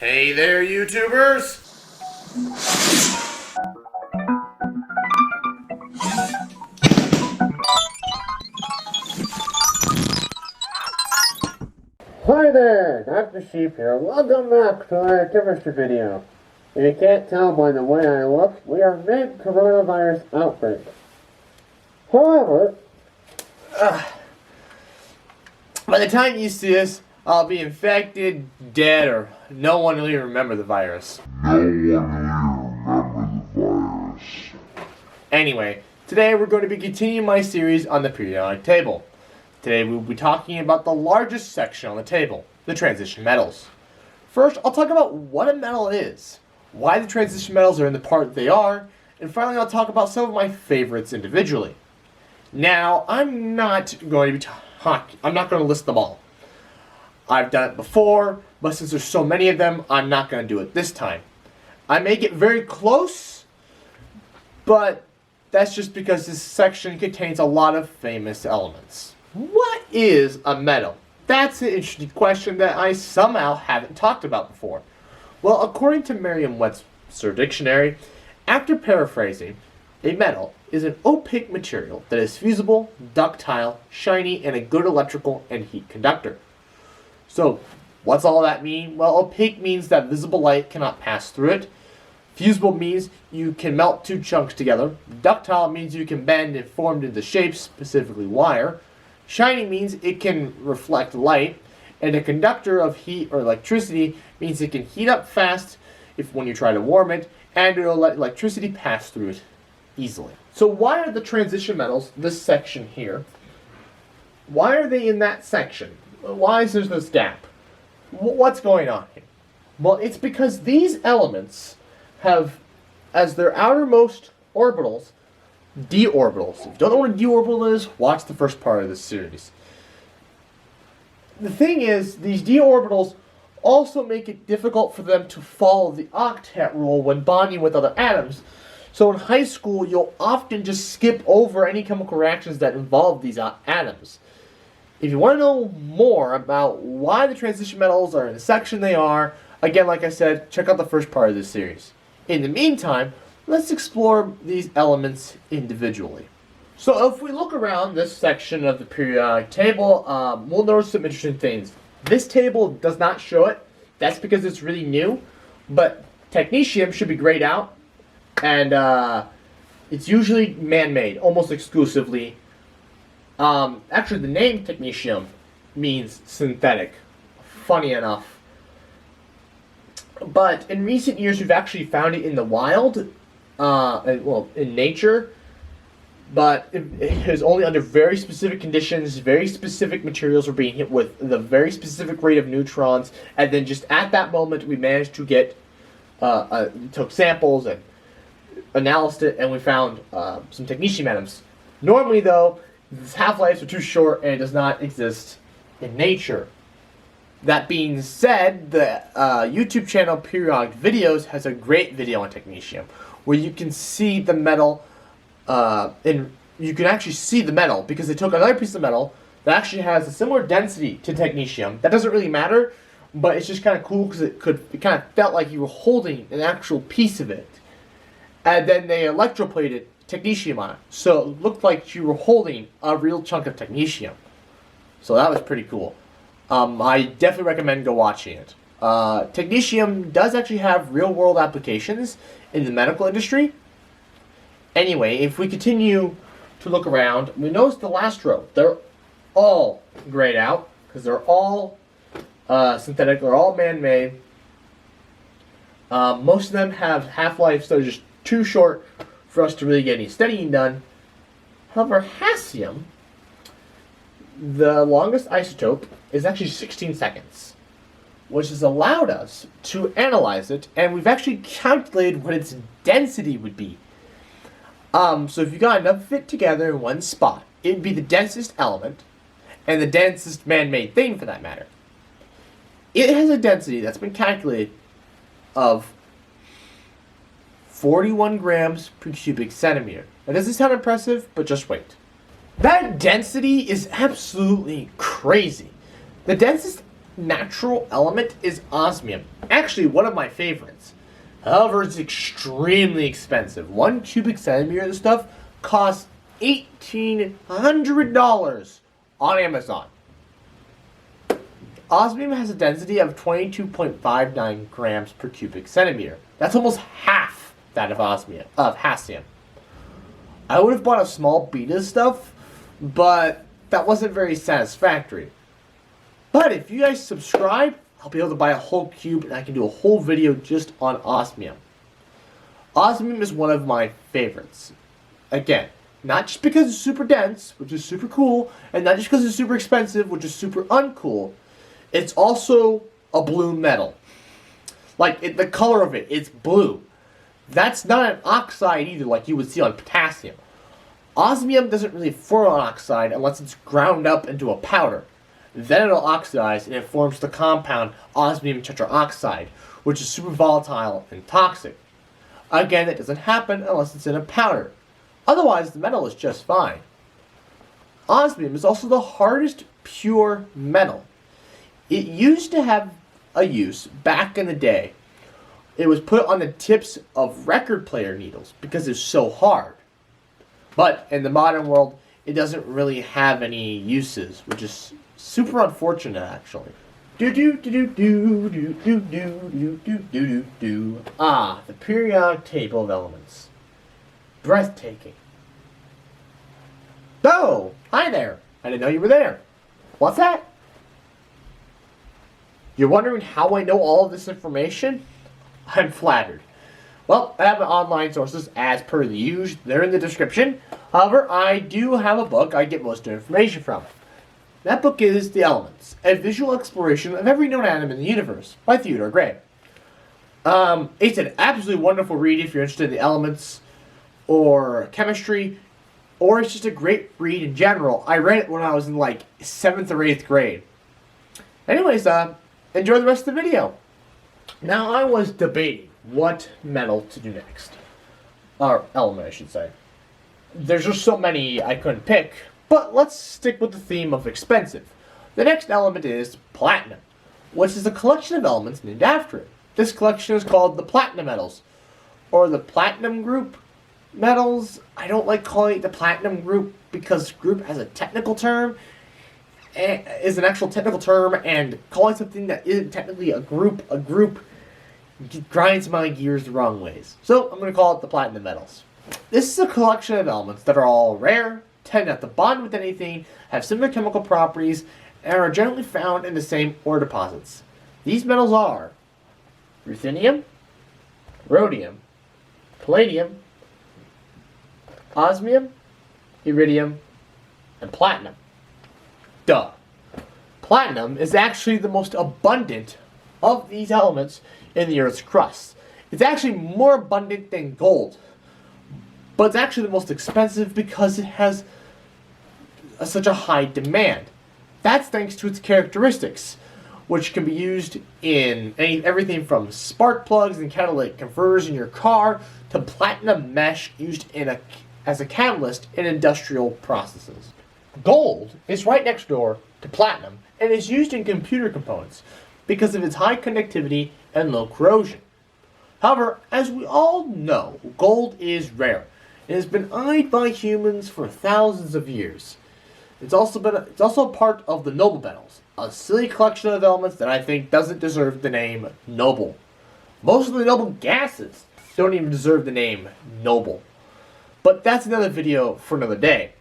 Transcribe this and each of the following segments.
Hey there, YouTubers! Hi there, Dr. Sheep here. Welcome back to our chemistry video. If you can't tell by the way I look, we are mid-coronavirus outbreak. However, by the time you see this, I'll be infected, dead, or no one will even remember the virus. Anyway, today we're going to be continuing my series on the periodic table. Today we'll be talking about the largest section on the table, the transition metals. First, I'll talk about what a metal is, why the transition metals are in the part they are, and finally I'll talk about some of my favorites individually. Now, I'm not going to list them all. I've done it before, but since there's so many of them, I'm not going to do it this time. I may get very close, but that's just because this section contains a lot of famous elements. What is a metal? That's an interesting question that I somehow haven't talked about before. Well, according to Merriam-Webster Dictionary, after paraphrasing, a metal is an opaque material that is fusible, ductile, shiny, and a good electrical and heat conductor. So, what's all that mean? Well, opaque means that visible light cannot pass through it. Fusible means you can melt two chunks together. Ductile means you can bend and form into shapes, specifically wire. Shiny means it can reflect light. And a conductor of heat or electricity means it can heat up fast when you try to warm it, and it will let electricity pass through it easily. So why are the transition metals, this section here, why are they in that section? Why is there this gap? What's going on here? Well, it's because these elements have, as their outermost orbitals, d orbitals. If you don't know what a d orbital is, watch the first part of this series. The thing is, these d orbitals also make it difficult for them to follow the octet rule when bonding with other atoms. So in high school, you'll often just skip over any chemical reactions that involve these atoms. If you want to know more about why the transition metals are in the section they are, again, like I said, check out the first part of this series. In the meantime, let's explore these elements individually. So if we look around this section of the periodic table, we'll notice some interesting things. This table does not show it. That's because it's really new, but technetium should be grayed out, and it's usually man-made, almost exclusively. Actually, the name technetium means synthetic, funny enough. But in recent years, we've actually found it in the wild, in nature, but it is only under very specific conditions. Very specific materials were being hit with the very specific rate of neutrons, and then just at that moment, we managed to get, took samples and analyzed it, and we found some technetium atoms. Normally, though, its half-lives are too short, and it does not exist in nature. That being said, the YouTube channel Periodic Videos has a great video on technetium, where you can see the metal, you can actually see the metal, because they took another piece of metal that actually has a similar density to technetium. That doesn't really matter, but it's just kind of cool because it kind of felt like you were holding an actual piece of it. And then they electroplated technetium on it, so it looked like you were holding a real chunk of technetium. So that was pretty cool. I definitely recommend go watching it. Technetium does actually have real-world applications in the medical industry. Anyway, if we continue to look around, we notice the last row. They're all grayed out because they're all synthetic. They're all man-made. Most of them have half-lives that are just too short for us to really get any studying done. However, hassium, the longest isotope, is actually 16 seconds, which has allowed us to analyze it, and we've actually calculated what its density would be. So if you got enough of it together in one spot, it'd be the densest element, and the densest man-made thing for that matter. It has a density that's been calculated of 41 grams per cubic centimeter. That doesn't sound impressive, but just wait. That density is absolutely crazy. The densest natural element is osmium. Actually, one of my favorites. However, it's extremely expensive. 1 cubic centimeter of this stuff costs $1,800 on Amazon. Osmium has a density of 22.59 grams per cubic centimeter. That's almost half that of hastium. I would have bought a small bead of stuff, but that wasn't very satisfactory. But if you guys subscribe, I'll be able to buy a whole cube and I can do a whole video just on osmium. Osmium is one of my favorites. Again, not just because it's super dense, which is super cool, and not just because it's super expensive, which is super uncool. It's also a blue metal. Like, the color of it, it's blue. That's not an oxide either, like you would see on potassium. Osmium doesn't really form an oxide unless it's ground up into a powder. Then it'll oxidize and it forms the compound osmium tetraoxide, which is super volatile and toxic. Again, it doesn't happen unless it's in a powder. Otherwise, the metal is just fine. Osmium is also the hardest pure metal. It used to have a use back in the day. It was put on the tips of record player needles because it's so hard. But in the modern world, it doesn't really have any uses, which is super unfortunate, actually. Ah, the periodic table of elements. Breathtaking. Oh, hi there. I didn't know you were there. What's that? You're wondering how I know all of this information? I'm flattered. Well, I have my online sources as per the usual. They're in the description. However, I do have a book I get most of the information from. That book is The Elements, a visual exploration of every known atom in the universe by Theodore Gray. It's an absolutely wonderful read if you're interested in the elements or chemistry, or it's just a great read in general. I read it when I was in like 7th or 8th grade. Anyways, enjoy the rest of the video. Now, I was debating what metal to do next. Or element, I should say. There's just so many I couldn't pick, but let's stick with the theme of expensive. The next element is platinum, which is a collection of elements named after it. This collection is called the platinum metals, or the platinum group metals. I don't like calling it the platinum group because group has a technical term, is an actual technical term, and calling something that isn't technically a group grinds my gears the wrong ways. So I'm going to call it the platinum metals. This is a collection of elements that are all rare, tend not to bond with anything, have similar chemical properties, and are generally found in the same ore deposits. These metals are ruthenium, rhodium, palladium, osmium, iridium, and platinum. Duh. Platinum is actually the most abundant of these elements in the Earth's crust. It's actually more abundant than gold, but it's actually the most expensive because it has such a high demand. That's thanks to its characteristics, which can be used in everything from spark plugs and catalytic converters in your car to platinum mesh used as a catalyst in industrial processes. Gold is right next door to platinum and is used in computer components because of its high conductivity and low corrosion. However, as we all know, gold is rare. It has been eyed by humans for thousands of years. It's also a part of the noble metals, a silly collection of elements that I think doesn't deserve the name noble. Most of the noble gases don't even deserve the name noble. But that's another video for another day.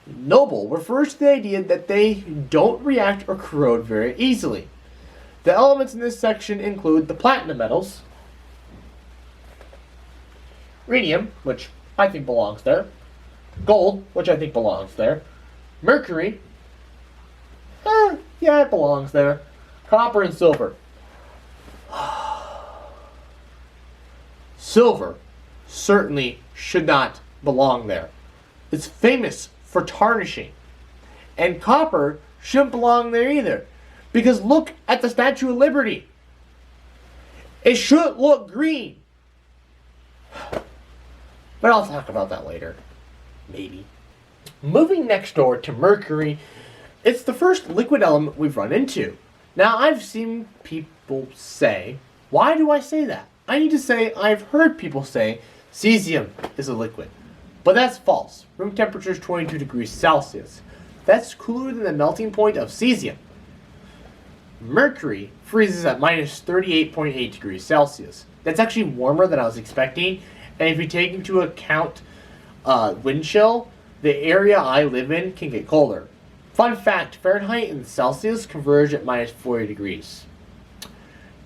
Noble refers to the idea that they don't react or corrode very easily. The elements in this section include the platinum metals, rhenium, which I think belongs there, gold, which I think belongs there, mercury, yeah, it belongs there, copper, and silver. Silver certainly should not belong there. It's famous for tarnishing. And copper shouldn't belong there either. Because look at the Statue of Liberty. It should look green. But I'll talk about that later. Maybe. Moving next door to Mercury, it's the first liquid element we've run into. Now, I've seen people say, why do I say that? I need to say I've heard people say cesium is a liquid. But that's false. Room temperature is 22 degrees Celsius. That's cooler than the melting point of cesium. Mercury freezes at minus 38.8 degrees Celsius. That's actually warmer than I was expecting. And if you take into account wind chill, the area I live in can get colder. Fun fact, Fahrenheit and Celsius converge at minus 40 degrees.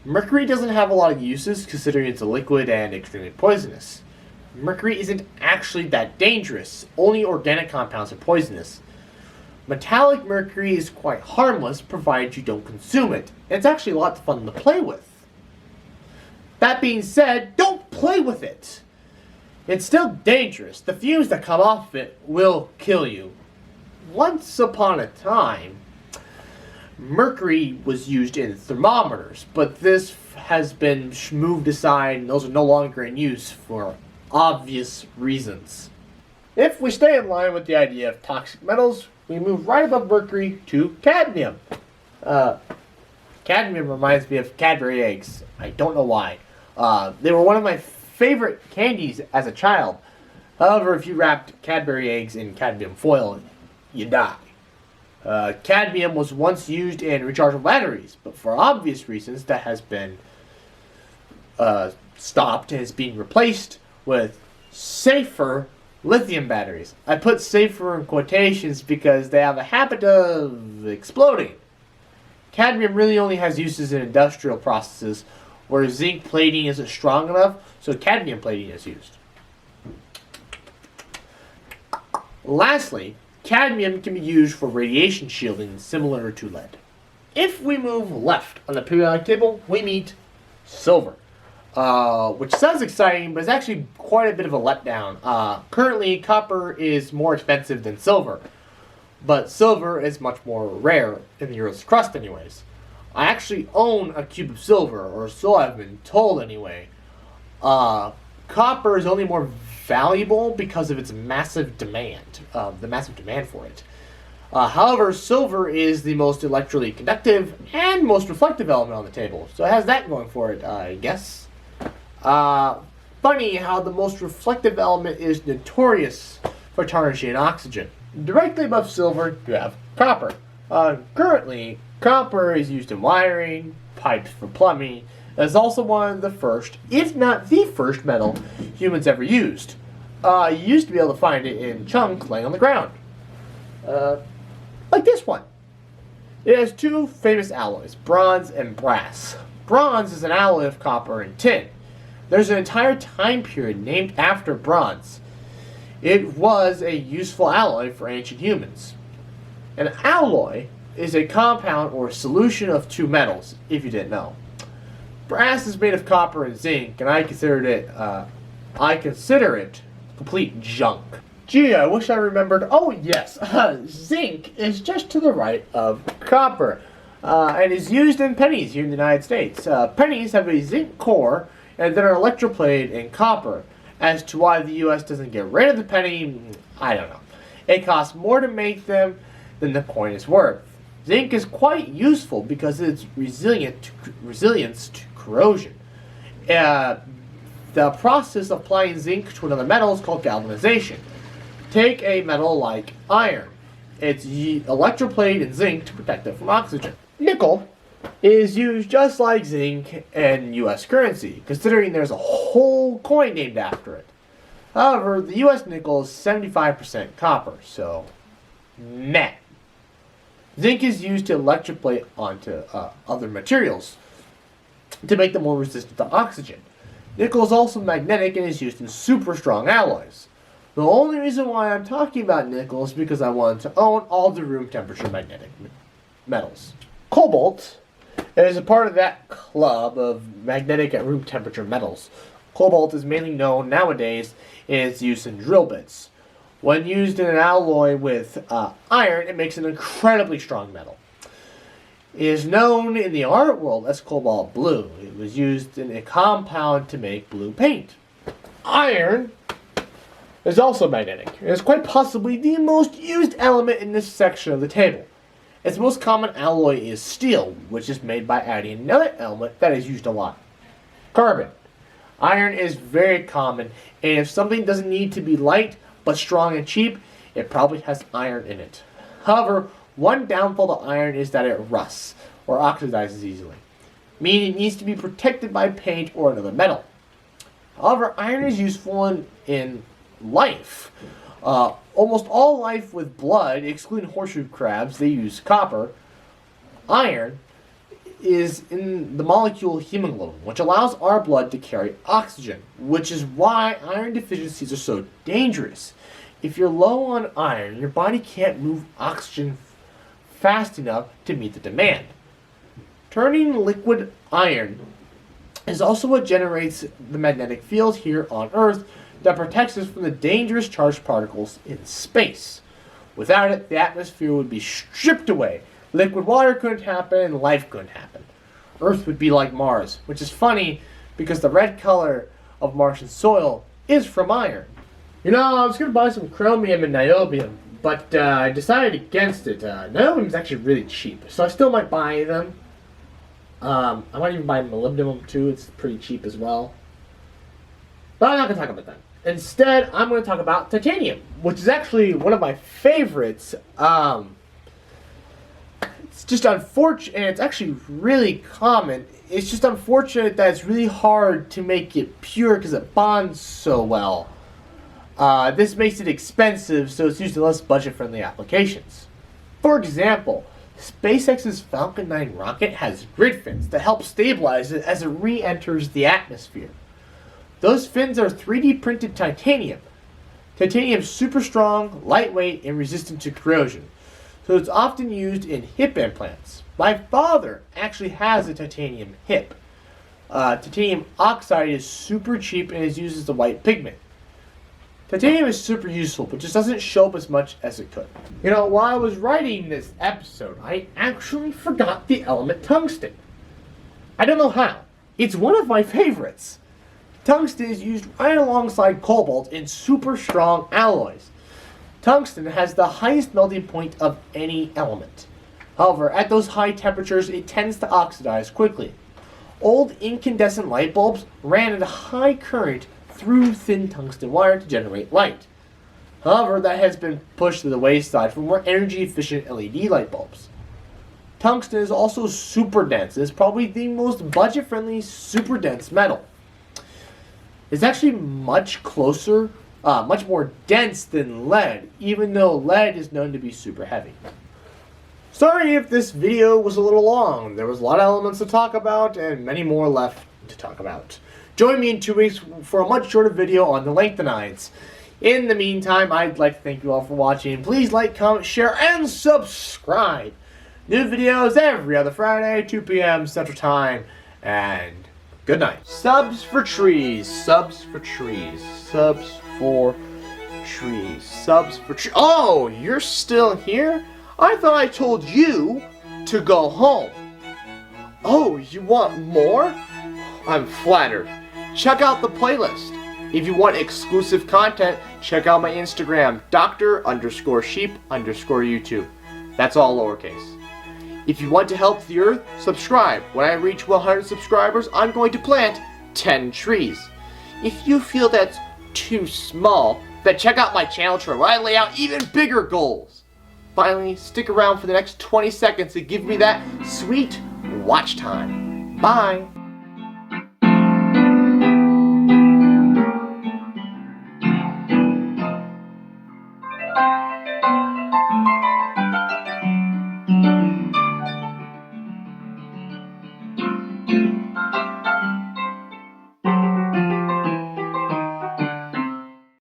Mercury doesn't have a lot of uses considering it's a liquid and extremely poisonous. Mercury isn't actually that dangerous. Only organic compounds are poisonous. Metallic mercury is quite harmless provided you don't consume it. It's actually a lot of fun to play with. That being said, don't play with it. It's still dangerous. The fumes that come off it will kill you. Once upon a time, mercury was used in thermometers, but this has been moved aside and those are no longer in use for obvious reasons. If we stay in line with the idea of toxic metals, we move right above mercury to cadmium. Cadmium reminds me of Cadbury eggs. I don't know why. They were one of my favorite candies as a child. However, if you wrapped Cadbury eggs in cadmium foil, you die. Cadmium was once used in rechargeable batteries, but for obvious reasons that has been stopped and is being replaced with safer lithium batteries. I put safer in quotations because they have a habit of exploding. Cadmium really only has uses in industrial processes where zinc plating isn't strong enough, so cadmium plating is used. Lastly, cadmium can be used for radiation shielding similar to lead. If we move left on the periodic table, we meet silver. Which sounds exciting, but it's actually quite a bit of a letdown. Currently, copper is more expensive than silver, but silver is much more rare in the Earth's crust anyways. I actually own a cube of silver, or so I've been told anyway. Copper is only more valuable because of its massive demand, the massive demand for it. However, silver is the most electrically conductive and most reflective element on the table, so it has that going for it, I guess. Funny how the most reflective element is notorious for tarnishing oxygen. Directly above silver, you have copper. Currently, copper is used in wiring, pipes for plumbing. It's also one of the first, if not the first metal humans ever used. You used to be able to find it in chunks laying on the ground. Like this one. It has two famous alloys, bronze and brass. Bronze is an alloy of copper and tin. There's an entire time period named after bronze. It was a useful alloy for ancient humans. An alloy is a compound or solution of two metals, if you didn't know. Brass is made of copper and zinc, and I consider it complete junk. Gee, I wish I remembered. Oh yes, zinc is just to the right of copper, and is used in pennies here in the United States. Pennies have a zinc core and then are electroplated in copper. As to why the U.S. doesn't get rid of the penny, I don't know. It costs more to make them than the coin is worth. Zinc is quite useful because it's resilience to corrosion. The process of applying zinc to another metal is called galvanization. Take a metal like iron. It's electroplated in zinc to protect it from oxygen. Nickel is used just like zinc in U.S. currency, considering there's a whole coin named after it. However, the U.S. nickel is 75% copper, so meh. Zinc is used to electroplate onto other materials to make them more resistant to oxygen. Nickel is also magnetic and is used in super strong alloys. The only reason why I'm talking about nickel is because I wanted to own all the room temperature magnetic metals. Cobalt is a part of that club of magnetic at room temperature metals. Cobalt is mainly known nowadays in its use in drill bits. When used in an alloy with iron, it makes an incredibly strong metal. It is known in the art world as cobalt blue. It was used in a compound to make blue paint. Iron is also magnetic. It is quite possibly the most used element in this section of the table. Its most common alloy is steel, which is made by adding another element that is used a lot: carbon. Iron is very common, and if something doesn't need to be light but strong and cheap, it probably has iron in it. However, one downfall to iron is that it rusts or oxidizes easily, meaning it needs to be protected by paint or another metal. However, iron is useful in life. Almost all life with blood, excluding horseshoe crabs, they use copper. Iron is in the molecule hemoglobin, which allows our blood to carry oxygen, which is why iron deficiencies are so dangerous. If you're low on iron, your body can't move oxygen fast enough to meet the demand. Turning liquid iron is also what generates the magnetic field here on Earth that protects us from the dangerous charged particles in space. Without it, the atmosphere would be stripped away. Liquid water couldn't happen, and life couldn't happen. Earth would be like Mars, which is funny because the red color of Martian soil is from iron. You know, I was going to buy some chromium and niobium, but I decided against it. Niobium is actually really cheap, so I still might buy them. I might even buy molybdenum too. It's pretty cheap as well. But I'm not going to talk about that. Instead, I'm going to talk about titanium, which is actually one of my favorites. It's just unfortunate, and it's actually really common. It's just unfortunate that it's really hard to make it pure because it bonds so well. This makes it expensive, so it's used in less budget-friendly applications. For example, SpaceX's Falcon 9 rocket has grid fins that help stabilize it as it re-enters the atmosphere. Those fins are 3D printed titanium. Titanium is super strong, lightweight, and resistant to corrosion, so it's often used in hip implants. My father actually has a titanium hip. Titanium oxide is super cheap and is used as a white pigment. Titanium is super useful, but just doesn't show up as much as it could. You know, while I was writing this episode, I actually forgot the element tungsten. I don't know how. It's one of my favorites. Tungsten is used right alongside cobalt in super strong alloys. Tungsten has the highest melting point of any element. However, at those high temperatures, it tends to oxidize quickly. Old incandescent light bulbs ran at a high current through thin tungsten wire to generate light. However, that has been pushed to the wayside for more energy-efficient LED light bulbs. Tungsten is also super dense. It's probably the most budget-friendly super dense metal. It's actually much more dense than lead, even though lead is known to be super heavy. Sorry if this video was a little long. There was a lot of elements to talk about and many more left to talk about. Join me in 2 weeks for a much shorter video on the lanthanides. In the meantime, I'd like to thank you all for watching. Please like, comment, share, and subscribe. New videos every other Friday, 2 p.m. Central Time, and good night. Subs for trees, subs for trees, subs for trees, subs for trees. Oh, you're still here? I thought I told you to go home. Oh, you want more? I'm flattered. Check out the playlist. If you want exclusive content, check out my Instagram, Dr_sheep_YouTube. That's all lowercase. If you want to help the earth, subscribe. When I reach 100 subscribers, I'm going to plant 10 trees. If you feel that's too small, then check out my channel chart where I lay out even bigger goals. Finally, stick around for the next 20 seconds to give me that sweet watch time. Bye.